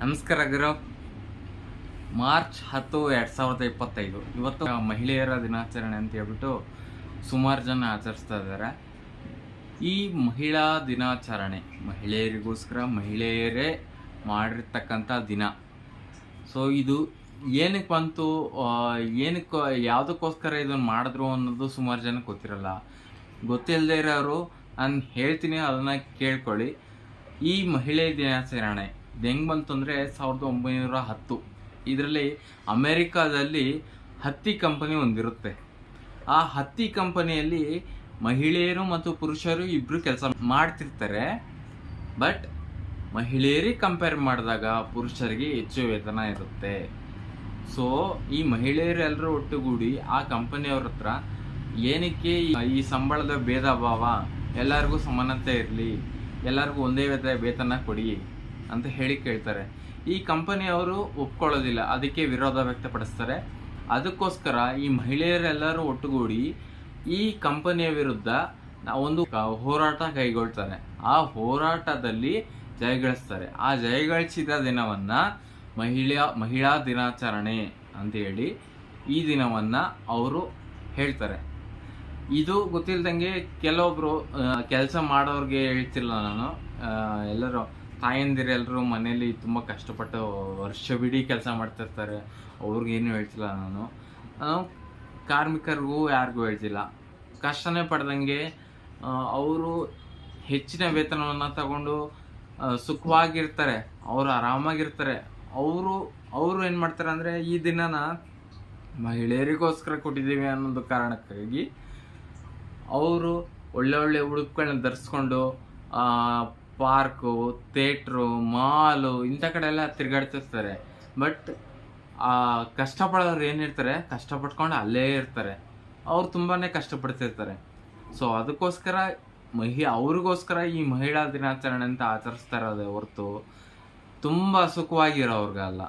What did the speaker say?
ನಮಸ್ಕಾರ ಗುರು. ಮಾರ್ಚ್ 10, 2025 ಇವತ್ತು ಮಹಿಳೆಯರ ದಿನಾಚರಣೆ ಅಂತ ಹೇಳ್ಬಿಟ್ಟು ಸುಮಾರು ಜನ ಆಚರಿಸ್ತಾ ಇದ್ದಾರೆ. ಈ ಮಹಿಳಾ ದಿನಾಚರಣೆ ಮಹಿಳೆಯರಿಗೋಸ್ಕರ ಮಹಿಳೆಯರೇ ಮಾಡಿರ್ತಕ್ಕಂಥ ದಿನ. ಸೊ ಇದು ಏನಕ್ಕೆ ಬಂತು, ಏನಕ್ಕೆ ಯಾವುದಕ್ಕೋಸ್ಕರ ಇದನ್ನು ಮಾಡಿದ್ರು ಅನ್ನೋದು ಸುಮಾರು ಜನಕ್ಕೆ ಗೊತ್ತಿರಲ್ಲ. ಗೊತ್ತಿಲ್ಲದೆ ಇರೋರು ನಾನು ಹೇಳ್ತೀನಿ, ಅದನ್ನು ಕೇಳ್ಕೊಳ್ಳಿ. ಈ ಮಹಿಳೆ ದಿನಾಚರಣೆ ಹೆಂಗೆ ಬಂತು ಅಂದರೆ 1910. ಇದರಲ್ಲಿ ಅಮೇರಿಕಾದಲ್ಲಿ ಹತ್ತಿ ಕಂಪನಿ ಒಂದಿರುತ್ತೆ. ಆ ಹತ್ತಿ ಕಂಪನಿಯಲ್ಲಿ ಮಹಿಳೆಯರು ಮತ್ತು ಪುರುಷರು ಇಬ್ಬರು ಕೆಲಸ ಮಾಡ್ತಿರ್ತಾರೆ. ಬಟ್ ಮಹಿಳೆಯರಿಗೆ ಕಂಪೇರ್ ಮಾಡಿದಾಗ ಪುರುಷರಿಗೆ ಹೆಚ್ಚು ವೇತನ ಇರುತ್ತೆ. ಸೊ ಈ ಮಹಿಳೆಯರೆಲ್ಲರೂ ಒಟ್ಟುಗೂಡಿ ಆ ಕಂಪನಿಯವ್ರ ಹತ್ರ ಏನಕ್ಕೆ ಈ ಸಂಬಳದ ಭೇದ ಭಾವ, ಎಲ್ಲರಿಗೂ ಸಮಾನತೆ ಇರಲಿ, ಎಲ್ಲರಿಗೂ ಒಂದೇ ವೇತನ ಕೊಡಿ ಅಂತ ಹೇಳಿ ಕೇಳ್ತಾರೆ. ಈ ಕಂಪನಿಯವರು ಒಪ್ಕೊಳ್ಳೋದಿಲ್ಲ, ಅದಕ್ಕೆ ವಿರೋಧ ವ್ಯಕ್ತಪಡಿಸ್ತಾರೆ. ಅದಕ್ಕೋಸ್ಕರ ಈ ಮಹಿಳೆಯರೆಲ್ಲರೂ ಒಟ್ಟುಗೂಡಿ ಈ ಕಂಪನಿಯ ವಿರುದ್ಧ ಒಂದು ಹೋರಾಟ ಕೈಗೊಳ್ತಾರೆ. ಆ ಹೋರಾಟದಲ್ಲಿ ಜಯಗಳಿಸ್ತಾರೆ. ಆ ಜಯಗಳಿಸಿದ ದಿನವನ್ನ ಮಹಿಳಾ ದಿನಾಚರಣೆ ಅಂತ ಹೇಳಿ ಈ ದಿನವನ್ನ ಅವರು ಹೇಳ್ತಾರೆ. ಇದು ಗೊತ್ತಿಲ್ದಂಗೆ ಕೆಲವೊಬ್ರು ಕೆಲಸ ಮಾಡೋರಿಗೆ ಹೇಳ್ತಿಲ್ಲ ನಾನು, ಎಲ್ಲರೂ ತಾಯಂದಿರೆಲ್ಲರೂ ಮನೇಲಿ ತುಂಬ ಕಷ್ಟಪಟ್ಟು ವರ್ಷವಿಡೀ ಕೆಲಸ ಮಾಡ್ತಿರ್ತಾರೆ, ಅವ್ರಿಗೇನು ಹೇಳ್ತಿಲ್ಲ ನಾನು ಕಾರ್ಮಿಕರಿಗೂ ಯಾರಿಗೂ ಹೇಳ್ತಿಲ್ಲ. ಕಷ್ಟನೇ ಪಡ್ದಂಗೆ ಅವರು ಹೆಚ್ಚಿನ ವೇತನವನ್ನು ತಗೊಂಡು ಸುಖವಾಗಿರ್ತಾರೆ, ಅವರು ಆರಾಮಾಗಿರ್ತಾರೆ. ಅವರು ಏನು ಮಾಡ್ತಾರೆ ಅಂದರೆ, ಈ ದಿನನ ಮಹಿಳೆಯರಿಗೋಸ್ಕರ ಕೊಟ್ಟಿದ್ದೀವಿ ಅನ್ನೋದು ಕಾರಣಕ್ಕಾಗಿ ಅವರು ಒಳ್ಳೆ ಉಡುಪುಗಳನ್ನ ಧರಿಸ್ಕೊಂಡು ಪಾರ್ಕು, ಥಿಯೇಟ್ರು, ಮಾಲು ಇಂಥ ಕಡೆ ಎಲ್ಲ ತಿರುಗಾಡ್ತಿರ್ತಾರೆ. ಬಟ್ ಕಷ್ಟಪಡೋರು ಏನಿರ್ತಾರೆ, ಕಷ್ಟಪಟ್ಕೊಂಡು ಅಲ್ಲೇ ಇರ್ತಾರೆ. ಅವ್ರು ತುಂಬಾ ಕಷ್ಟಪಡ್ತಿರ್ತಾರೆ. ಸೊ ಅದಕ್ಕೋಸ್ಕರ ಅವ್ರಿಗೋಸ್ಕರ ಈ ಮಹಿಳಾ ದಿನಾಚರಣೆ ಅಂತ ಆಚರಿಸ್ತಾ ಇರೋದೇ ಹೊರತು ತುಂಬ ಸುಖವಾಗಿರೋರ್ಗಲ್ಲ.